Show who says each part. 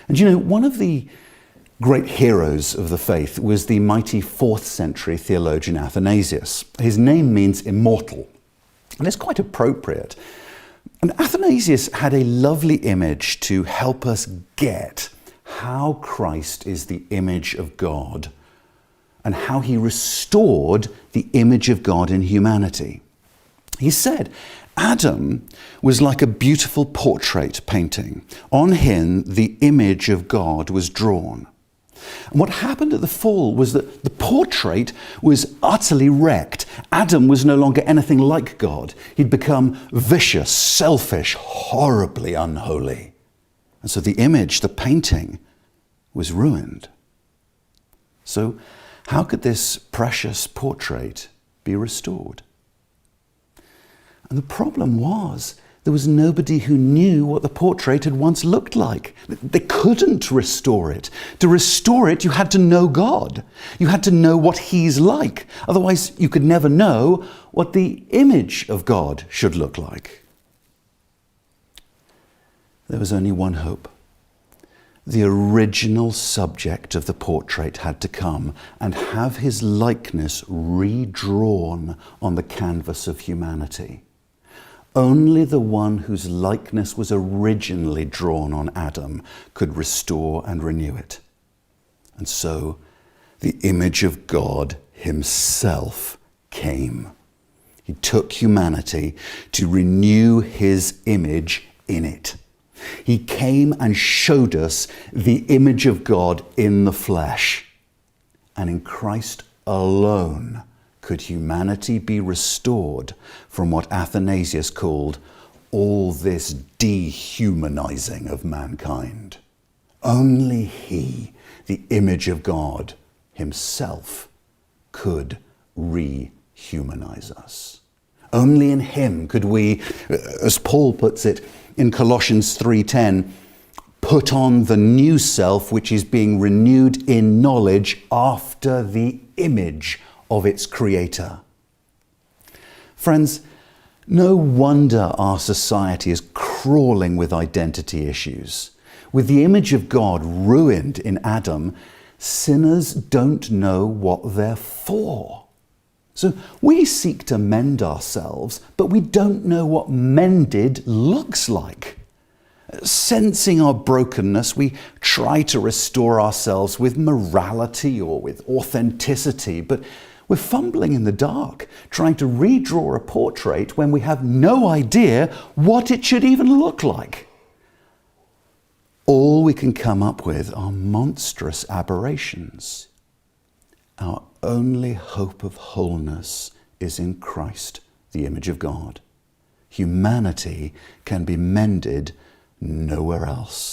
Speaker 1: And you know, one of the great heroes of the faith was the mighty 4th century theologian Athanasius. His name means immortal, and it's quite appropriate. And Athanasius had a lovely image to help us get how Christ is the image of God and how he restored the image of God in humanity. He said, Adam was like a beautiful portrait painting. On him, the image of God was drawn. And what happened at the fall was that the portrait was utterly wrecked. Adam was no longer anything like God. He'd become vicious, selfish, horribly unholy. And so the image, the painting, was ruined. So how could this precious portrait be restored? And the problem was, there was nobody who knew what the portrait had once looked like. They couldn't restore it. To restore it, you had to know God. You had to know what he's like. Otherwise, you could never know what the image of God should look like. There was only one hope. The original subject of the portrait had to come and have his likeness redrawn on the canvas of humanity. Only the one whose likeness was originally drawn on Adam could restore and renew it. And so the image of God himself came. He took humanity to renew his image in it. He came and showed us the image of God in the flesh. And in Christ alone could humanity be restored from what Athanasius called all this dehumanizing of mankind. Only he, the image of God himself, could rehumanize us. Only in him could we, as Paul puts it in Colossians 3:10, put on the new self which is being renewed in knowledge after the image of its creator. Friends, no wonder our society is crawling with identity issues. With the image of God ruined in Adam, sinners don't know what they're for. So we seek to mend ourselves, but we don't know what mended looks like. Sensing our brokenness, we try to restore ourselves with morality or with authenticity, but we're fumbling in the dark, trying to redraw a portrait when we have no idea what it should even look like. All we can come up with are monstrous aberrations. Our only hope of wholeness is in Christ, the image of God. Humanity can be mended nowhere else.